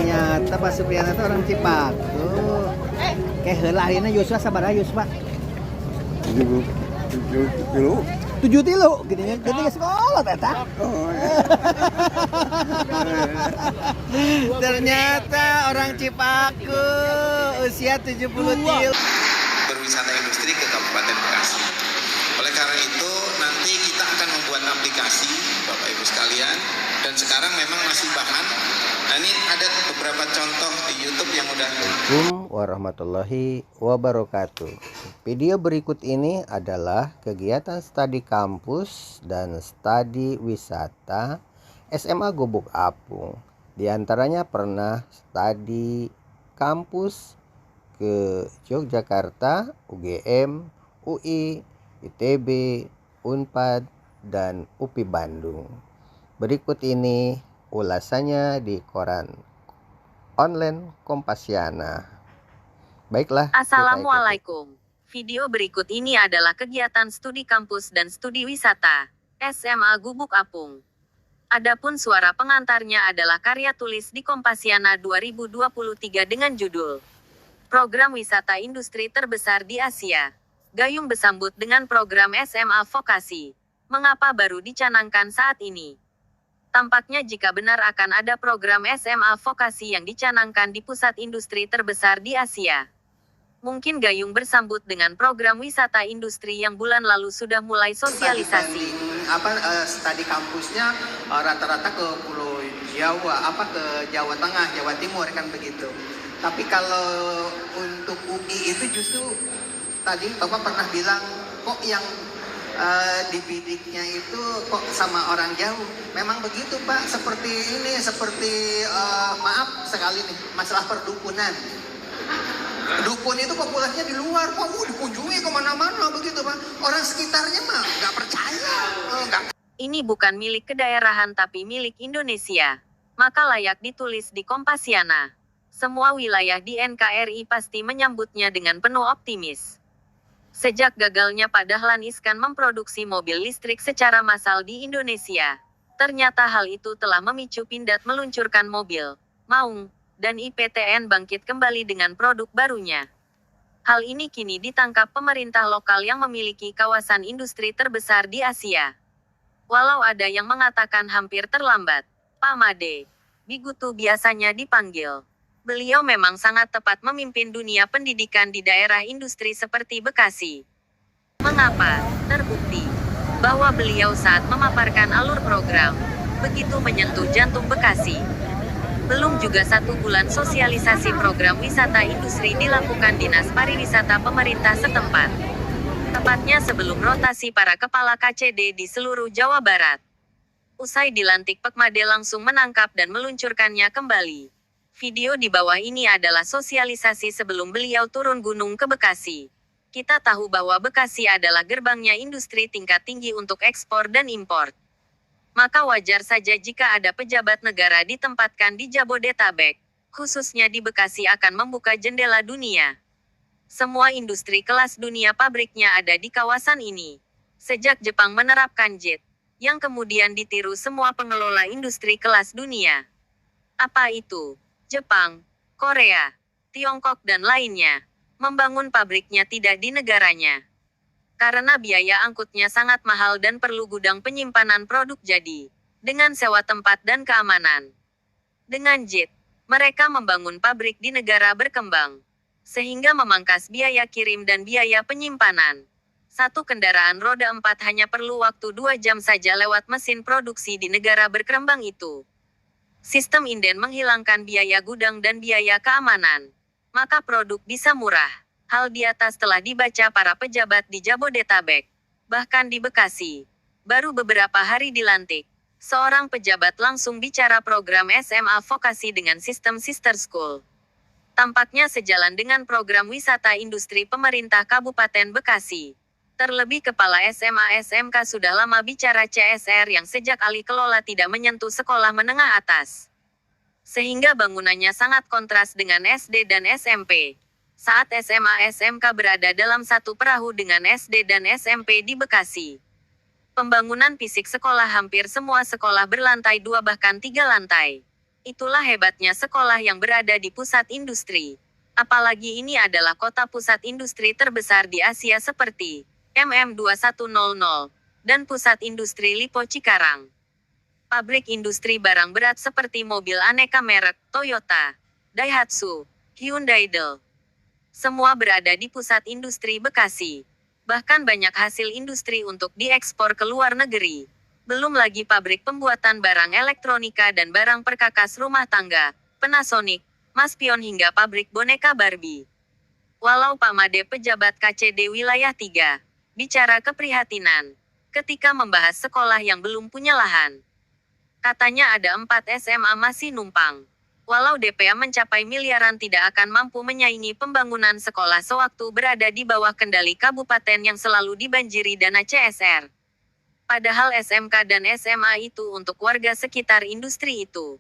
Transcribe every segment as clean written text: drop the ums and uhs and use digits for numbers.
Ternyata Pak Supriyana itu orang Cipaku. Kayak heula ayeuna Yuswa sabaraha Yuswa? 7 7 tilu gitu nya. Jadi ke sekolah eta. Oh, Ternyata orang Cipaku usia 70 tilu. Berwisata industri ke Kabupaten Bekasi. Oleh karena itu nanti kita akan membuat aplikasi Bapak Ibu sekalian, dan sekarang memang masih bahan. Nah, ini ada beberapa contoh di YouTube yang udah. Assalamualaikum warahmatullahi wabarakatuh. Video berikut ini adalah kegiatan studi kampus dan studi wisata SMA Gubuk Apung. Di antaranya pernah studi kampus ke Yogyakarta, UGM, UI, ITB, Unpad, dan UPI Bandung. Berikut ini ulasannya di koran online Kompasiana. Baiklah, kita Assalamualaikum. Video berikut ini adalah kegiatan studi kampus dan studi wisata SMA Gubuk Apung. Adapun suara pengantarnya adalah karya tulis di Kompasiana 2023 dengan judul Program Wisata Industri Terbesar di Asia. Gayung bersambut dengan program SMA Vokasi. Mengapa baru dicanangkan saat ini? Tampaknya jika benar akan ada program SMA Vokasi yang dicanangkan di pusat industri terbesar di Asia. Mungkin Gayung bersambut dengan program wisata industri yang bulan lalu sudah mulai sosialisasi. Studi kampusnya rata-rata ke Pulau Jawa, ke Jawa Tengah, Jawa Timur kan begitu. Tapi kalau untuk UI itu justru tadi Bapak pernah bilang kok yang dibidiknya itu kok sama orang jauh. Memang begitu Pak, seperti maaf sekali nih, masalah perdukunan. Dukun itu populasinya di luar, dikunjungi kemana-mana begitu Pak. Orang sekitarnya mah nggak percaya. Ini bukan milik kedaerahan tapi milik Indonesia. Maka layak ditulis di Kompasiana. Semua wilayah di NKRI pasti menyambutnya dengan penuh optimis. Sejak gagalnya Pak Dahlan Iskan memproduksi mobil listrik secara massal di Indonesia, ternyata hal itu telah memicu Pindad meluncurkan mobil, Maung, dan IPTN bangkit kembali dengan produk barunya. Hal ini kini ditangkap pemerintah lokal yang memiliki kawasan industri terbesar di Asia. Walau ada yang mengatakan hampir terlambat, Pak Made Bigutu biasanya dipanggil. Beliau memang sangat tepat memimpin dunia pendidikan di daerah industri seperti Bekasi. Mengapa? Terbukti bahwa beliau saat memaparkan alur program, begitu menyentuh jantung Bekasi. Belum juga 1 bulan sosialisasi program wisata industri dilakukan Dinas Pariwisata pemerintah setempat. Tepatnya sebelum rotasi para kepala KCD di seluruh Jawa Barat. Usai dilantik Pak Made langsung menangkap dan meluncurkannya kembali. Video di bawah ini adalah sosialisasi sebelum beliau turun gunung ke Bekasi. Kita tahu bahwa Bekasi adalah gerbangnya industri tingkat tinggi untuk ekspor dan impor. Maka wajar saja jika ada pejabat negara ditempatkan di Jabodetabek, khususnya di Bekasi akan membuka jendela dunia. Semua industri kelas dunia pabriknya ada di kawasan ini. Sejak Jepang menerapkan JET, yang kemudian ditiru semua pengelola industri kelas dunia. Apa itu? Jepang, Korea, Tiongkok dan lainnya, membangun pabriknya tidak di negaranya. Karena biaya angkutnya sangat mahal dan perlu gudang penyimpanan produk jadi, dengan sewa tempat dan keamanan. Dengan JET, mereka membangun pabrik di negara berkembang, sehingga memangkas biaya kirim dan biaya penyimpanan. Satu kendaraan roda 4 hanya perlu waktu 2 jam saja lewat mesin produksi di negara berkembang itu. Sistem inden menghilangkan biaya gudang dan biaya keamanan. Maka produk bisa murah. Hal di atas telah dibaca para pejabat di Jabodetabek. Bahkan di Bekasi. Baru beberapa hari dilantik. Seorang pejabat langsung bicara program SMA Vokasi dengan sistem Sister School. Tampaknya sejalan dengan program wisata industri pemerintah Kabupaten Bekasi. Terlebih kepala SMA SMK sudah lama bicara CSR yang sejak alih kelola tidak menyentuh sekolah menengah atas. Sehingga bangunannya sangat kontras dengan SD dan SMP. Saat SMA SMK berada dalam satu perahu dengan SD dan SMP di Bekasi. Pembangunan fisik sekolah hampir semua sekolah berlantai 2 bahkan 3 lantai. Itulah hebatnya sekolah yang berada di pusat industri. Apalagi ini adalah kota pusat industri terbesar di Asia seperti MM2100 dan pusat industri Lipo Cikarang. Pabrik industri barang berat seperti mobil aneka merek Toyota, Daihatsu, Hyundai Del. Semua berada di pusat industri Bekasi. Bahkan banyak hasil industri untuk diekspor ke luar negeri. Belum lagi pabrik pembuatan barang elektronika dan barang perkakas rumah tangga, Panasonic, Maspion hingga pabrik boneka Barbie. Walau Pak Made pejabat KCD Wilayah 3, bicara keprihatinan, ketika membahas sekolah yang belum punya lahan. Katanya ada 4 SMA masih numpang. Walau DPA mencapai miliaran tidak akan mampu menyaingi pembangunan sekolah sewaktu berada di bawah kendali kabupaten yang selalu dibanjiri dana CSR. Padahal SMK dan SMA itu untuk warga sekitar industri itu.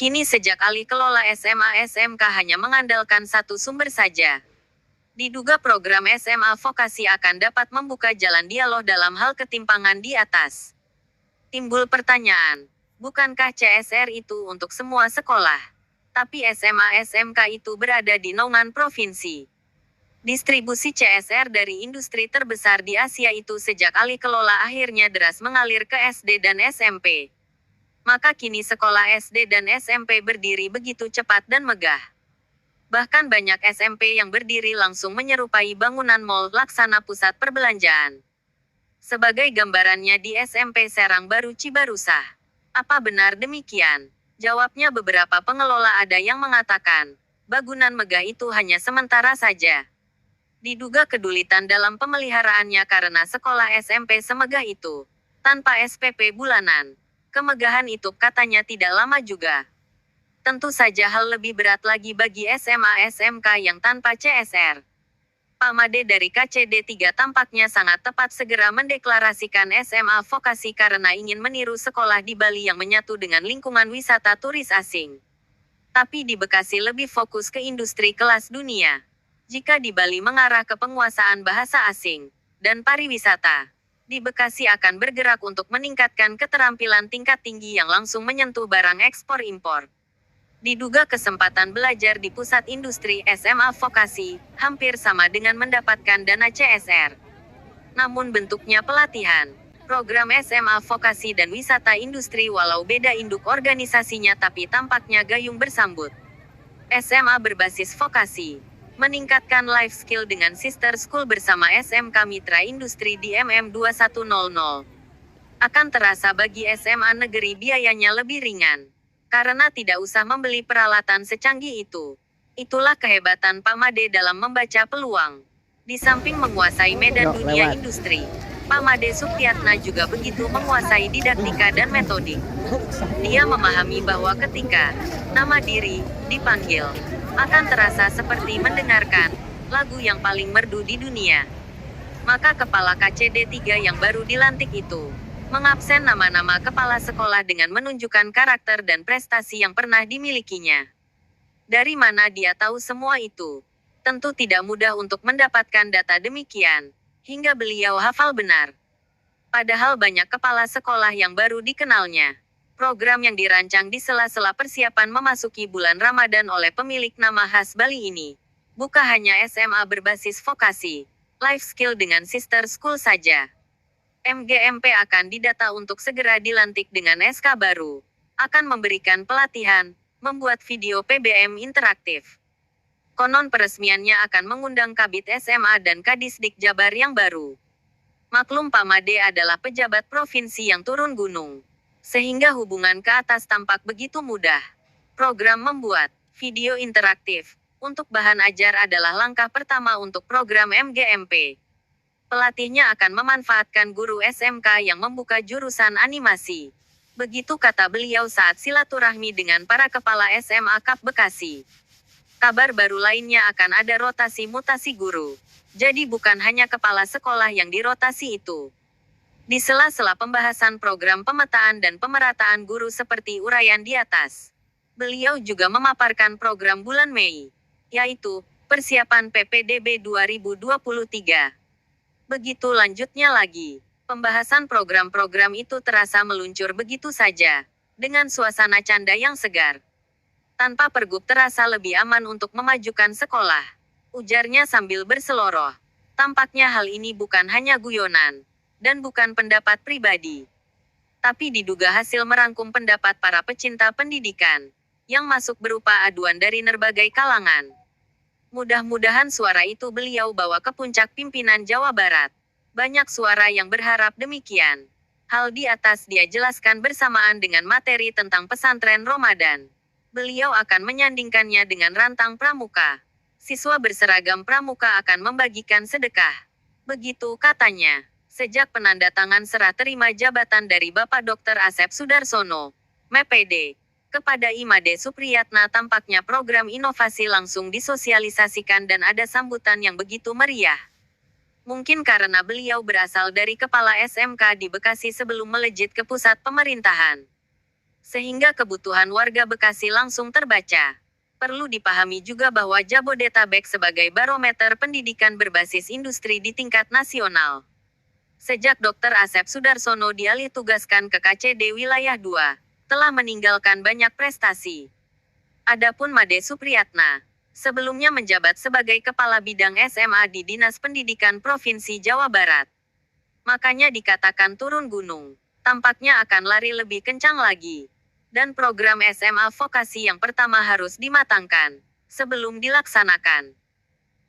Kini sejak alih kelola SMA SMK hanya mengandalkan satu sumber saja. Diduga program SMA vokasi akan dapat membuka jalan dialog dalam hal ketimpangan di atas. Timbul pertanyaan, bukankah CSR itu untuk semua sekolah? Tapi SMA SMK itu berada di naungan provinsi. Distribusi CSR dari industri terbesar di Asia itu sejak alih kelola akhirnya deras mengalir ke SD dan SMP. Maka kini sekolah SD dan SMP berdiri begitu cepat dan megah. Bahkan banyak SMP yang berdiri langsung menyerupai bangunan mal laksana pusat perbelanjaan. Sebagai gambarannya di SMP Serang Baru Cibarusah. Apa benar demikian? Jawabnya beberapa pengelola ada yang mengatakan, bangunan megah itu hanya sementara saja. Diduga kedulitan dalam pemeliharaannya karena sekolah SMP semegah itu. Tanpa SPP bulanan. Kemegahan itu katanya tidak lama juga. Tentu saja hal lebih berat lagi bagi SMA SMK yang tanpa CSR. Pak Made dari KCD 3 tampaknya sangat tepat segera mendeklarasikan SMA vokasi karena ingin meniru sekolah di Bali yang menyatu dengan lingkungan wisata turis asing. Tapi di Bekasi lebih fokus ke industri kelas dunia. Jika di Bali mengarah ke penguasaan bahasa asing dan pariwisata, di Bekasi akan bergerak untuk meningkatkan keterampilan tingkat tinggi yang langsung menyentuh barang ekspor-impor. Diduga kesempatan belajar di pusat industri SMA vokasi, hampir sama dengan mendapatkan dana CSR. Namun bentuknya pelatihan. Program SMA vokasi dan wisata industri walau beda induk organisasinya tapi tampaknya gayung bersambut. SMA berbasis vokasi. Meningkatkan life skill dengan sister school bersama SMK Mitra Industri di MM2100. Akan terasa bagi SMA negeri biayanya lebih ringan. Karena tidak usah membeli peralatan secanggih itu. Itulah kehebatan Pak Made dalam membaca peluang. Di samping menguasai medan dunia industri, Pak Made Supriyatna juga begitu menguasai didaktika dan metodik. Dia memahami bahwa ketika nama diri dipanggil, akan terasa seperti mendengarkan lagu yang paling merdu di dunia. Maka kepala KCD 3 yang baru dilantik itu mengabsen nama-nama kepala sekolah dengan menunjukkan karakter dan prestasi yang pernah dimilikinya. Dari mana dia tahu semua itu? Tentu tidak mudah untuk mendapatkan data demikian, hingga beliau hafal benar. Padahal banyak kepala sekolah yang baru dikenalnya. Program yang dirancang di sela-sela persiapan memasuki bulan Ramadan oleh pemilik nama khas Bali ini. Bukan hanya SMA berbasis vokasi, life skill dengan sister school saja. MGMP akan didata untuk segera dilantik dengan SK baru. Akan memberikan pelatihan, membuat video PBM interaktif. Konon peresmiannya akan mengundang Kabid SMA dan Kadisdik Jabar yang baru. Maklum Pak Made adalah pejabat provinsi yang turun gunung. Sehingga hubungan ke atas tampak begitu mudah. Program membuat video interaktif untuk bahan ajar adalah langkah pertama untuk program MGMP. Pelatihnya akan memanfaatkan guru SMK yang membuka jurusan animasi. Begitu kata beliau saat silaturahmi dengan para kepala SMA Kap Bekasi. Kabar baru lainnya akan ada rotasi mutasi guru. Jadi bukan hanya kepala sekolah yang dirotasi itu. Di sela-sela pembahasan program pemetaan dan pemerataan guru seperti uraian di atas, beliau juga memaparkan program bulan Mei, yaitu persiapan PPDB 2023. Begitu lanjutnya lagi, pembahasan program-program itu terasa meluncur begitu saja. dengan suasana canda yang segar. Tanpa pergub terasa lebih aman untuk memajukan sekolah, ujarnya sambil berseloroh. Tampaknya hal ini bukan hanya guyonan, dan bukan pendapat pribadi, tapi diduga hasil merangkum pendapat para pecinta pendidikan, yang masuk berupa aduan dari berbagai kalangan. Mudah-mudahan suara itu beliau bawa ke puncak pimpinan Jawa Barat. Banyak suara yang berharap demikian. Hal di atas dia jelaskan bersamaan dengan materi tentang pesantren Ramadan. Beliau akan menyandingkannya dengan rantang pramuka. Siswa berseragam pramuka akan membagikan sedekah. Begitu katanya. Sejak penandatangan serah terima jabatan dari Bapak Dr. Asep Sudarsono, MPD, kepada Imade Supriyatna, tampaknya program inovasi langsung disosialisasikan dan ada sambutan yang begitu meriah. Mungkin karena beliau berasal dari kepala SMK di Bekasi sebelum melejit ke pusat pemerintahan, sehingga kebutuhan warga Bekasi langsung terbaca. Perlu dipahami juga bahwa Jabodetabek sebagai barometer pendidikan berbasis industri di tingkat nasional. Sejak Dr. Asep Sudarsono dialih tugaskan ke KCD Wilayah 2, telah meninggalkan banyak prestasi. Adapun Made Supriyatna, sebelumnya menjabat sebagai Kepala Bidang SMA di Dinas Pendidikan Provinsi Jawa Barat. Makanya dikatakan turun gunung, tampaknya akan lari lebih kencang lagi. Dan program SMA vokasi yang pertama harus dimatangkan, sebelum dilaksanakan.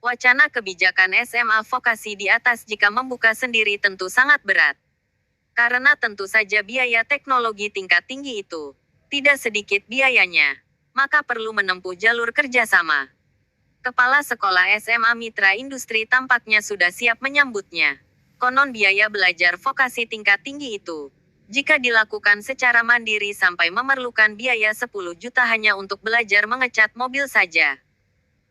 Wacana kebijakan SMA vokasi di atas jika membuka sendiri tentu sangat berat. Karena tentu saja biaya teknologi tingkat tinggi itu, tidak sedikit biayanya, maka perlu menempuh jalur kerjasama. Kepala Sekolah SMA Mitra Industri tampaknya sudah siap menyambutnya. Konon biaya belajar vokasi tingkat tinggi itu, jika dilakukan secara mandiri sampai memerlukan biaya 10 juta hanya untuk belajar mengecat mobil saja.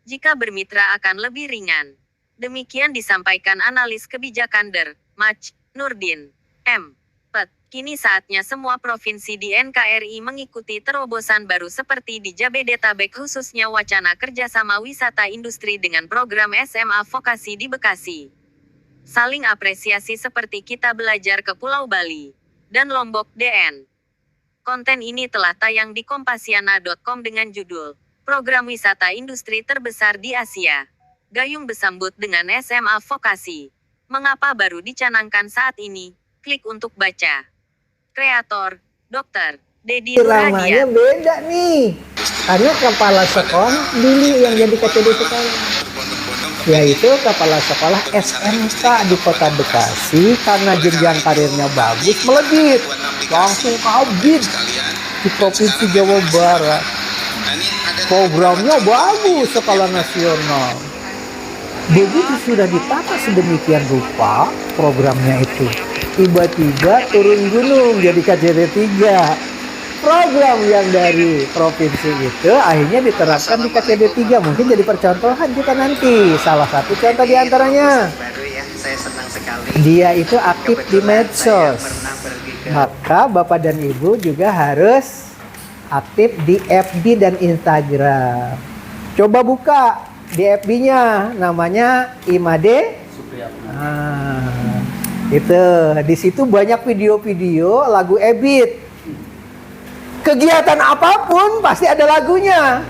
Jika bermitra akan lebih ringan. Demikian disampaikan analis kebijakan Mach Nurdin. Kini saatnya semua provinsi di NKRI mengikuti terobosan baru seperti di Jabodetabek, khususnya wacana kerjasama wisata industri dengan program SMA vokasi di Bekasi. Saling apresiasi seperti kita belajar ke Pulau Bali dan Lombok DN. Konten ini telah tayang di kompasiana.com dengan judul Program Wisata Industri Terbesar di Asia. Gayung bersambut dengan SMA vokasi. Mengapa baru dicanangkan saat ini? Klik untuk baca. Kreator, Dr. Dedi Ramanya Nurhadian. beda nih, karena kepala sekolah dulu yang jadi KCD sekolah, yaitu kepala sekolah SMK di Kota Bekasi. Karena jenjang karirnya bagus, melejit langsung kabin di Provinsi Jawa Barat. Programnya bagus skala nasional. Begitu sudah ditata sedemikian rupa programnya itu, tiba-tiba turun gunung jadi KCD 3. Program yang dari provinsi itu akhirnya diterapkan di KCD 3. Mungkin jadi percontohan kita nanti. Salah satu contoh diantaranya, Baru ya, saya senang sekali. dia itu aktif di Kebetulan medsos. saya pernah pergi ke Maka Bapak dan Ibu juga harus aktif di FB dan Instagram. Coba buka di FB-nya, namanya Imade Supriyatna. Itu di situ banyak video-video lagu Ebit. Kegiatan apapun pasti ada lagunya.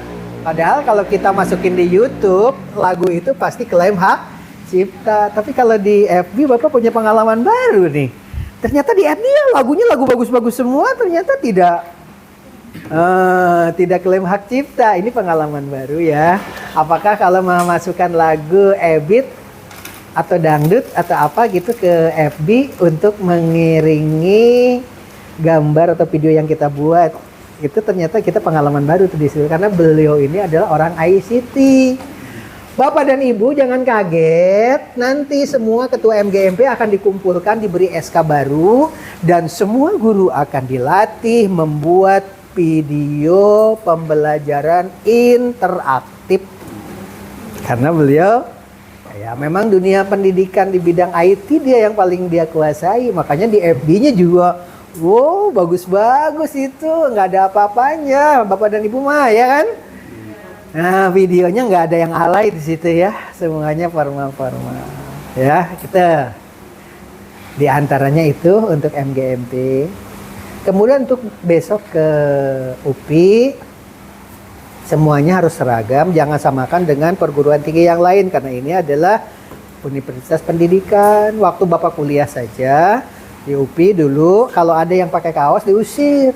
Padahal kalau kita masukin di YouTube, lagu itu pasti klaim hak cipta. Tapi kalau di FB Bapak punya pengalaman baru nih. Ternyata di FB lagunya lagu bagus-bagus semua, ternyata tidak klaim hak cipta. Ini pengalaman baru ya. Apakah kalau memasukkan lagu Ebit atau dangdut atau apa gitu ke FB untuk mengiringi gambar atau video yang kita buat, itu ternyata kita pengalaman baru tuh di situ, karena beliau ini adalah orang ICT. Bapak dan Ibu jangan kaget, nanti semua ketua MGMP akan dikumpulkan, diberi SK baru, dan semua guru akan dilatih membuat video pembelajaran interaktif. Karena beliau ya memang dunia pendidikan di bidang IT dia yang paling dia kuasai. Makanya di FB-nya juga wow, bagus-bagus itu, nggak ada apa-apanya, Bapak dan Ibu mah ya kan. Nah, videonya nggak ada yang alay di situ ya, semuanya formal-formal. Ya, kita di antaranya itu untuk MGMP. Kemudian untuk besok ke UPI, semuanya harus seragam, jangan samakan dengan perguruan tinggi yang lain karena ini adalah universitas pendidikan. Waktu Bapak kuliah saja di UPI dulu, kalau ada yang pakai kaos diusir.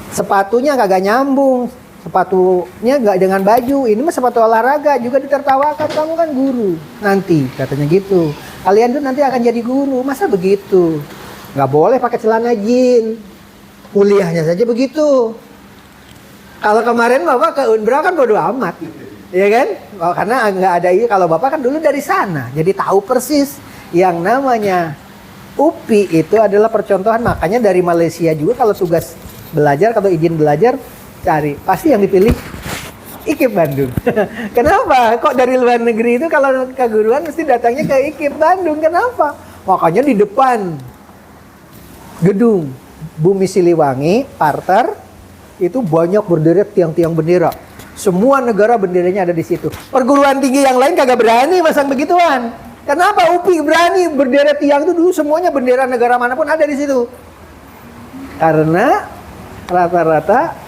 Sepatunya kagak nyambung, sepatunya nggak dengan baju. Ini mah sepatu olahraga juga ditertawakan, kamu kan guru nanti, katanya gitu. Kalian tuh nanti akan jadi guru, masa begitu? Nggak boleh pakai celana jeans, kuliahnya saja begitu. Kalau kemarin Bapak ke Unbra kan bodo amat, ya kan? Oh, karena nggak ada ini. Kalau Bapak kan dulu dari sana, jadi tahu persis yang namanya UPI itu adalah percontohan. Makanya dari Malaysia juga kalau tugas belajar, kalau izin belajar, cari pasti yang dipilih IKIP Bandung. Kenapa? Kok dari luar negeri itu kalau keguruan mesti datangnya ke IKIP Bandung? Kenapa? Makanya di depan gedung Bumi Siliwangi, parter, itu banyak berderet tiang-tiang bendera. Semua negara benderanya ada di situ. Perguruan tinggi yang lain kagak berani masang begituan. Kenapa UPI berani berderet tiang itu dulu semuanya bendera negara manapun ada di situ? Karena rata-rata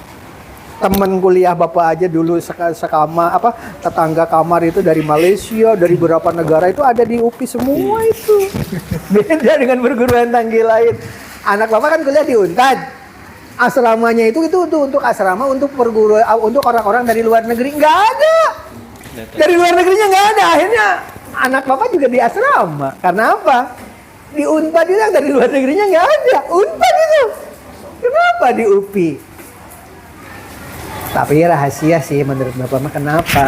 teman kuliah Bapak aja dulu sekama tetangga kamar itu dari Malaysia, dari beberapa negara itu ada di UPI semua itu. Beda dengan perguruan tinggi lain. Anak Bapak kan kuliah di Unpad. Asramanya itu untuk asrama untuk perguruan untuk orang-orang dari luar negeri, nggak ada. Dari luar negerinya nggak ada. Akhirnya anak Bapak juga di asrama. Karena apa? Di Unpad itu yang dari luar negerinya nggak ada. Unpad itu. Kenapa di UPI? Tapi rahasia sih menurut Bapak mah kenapa?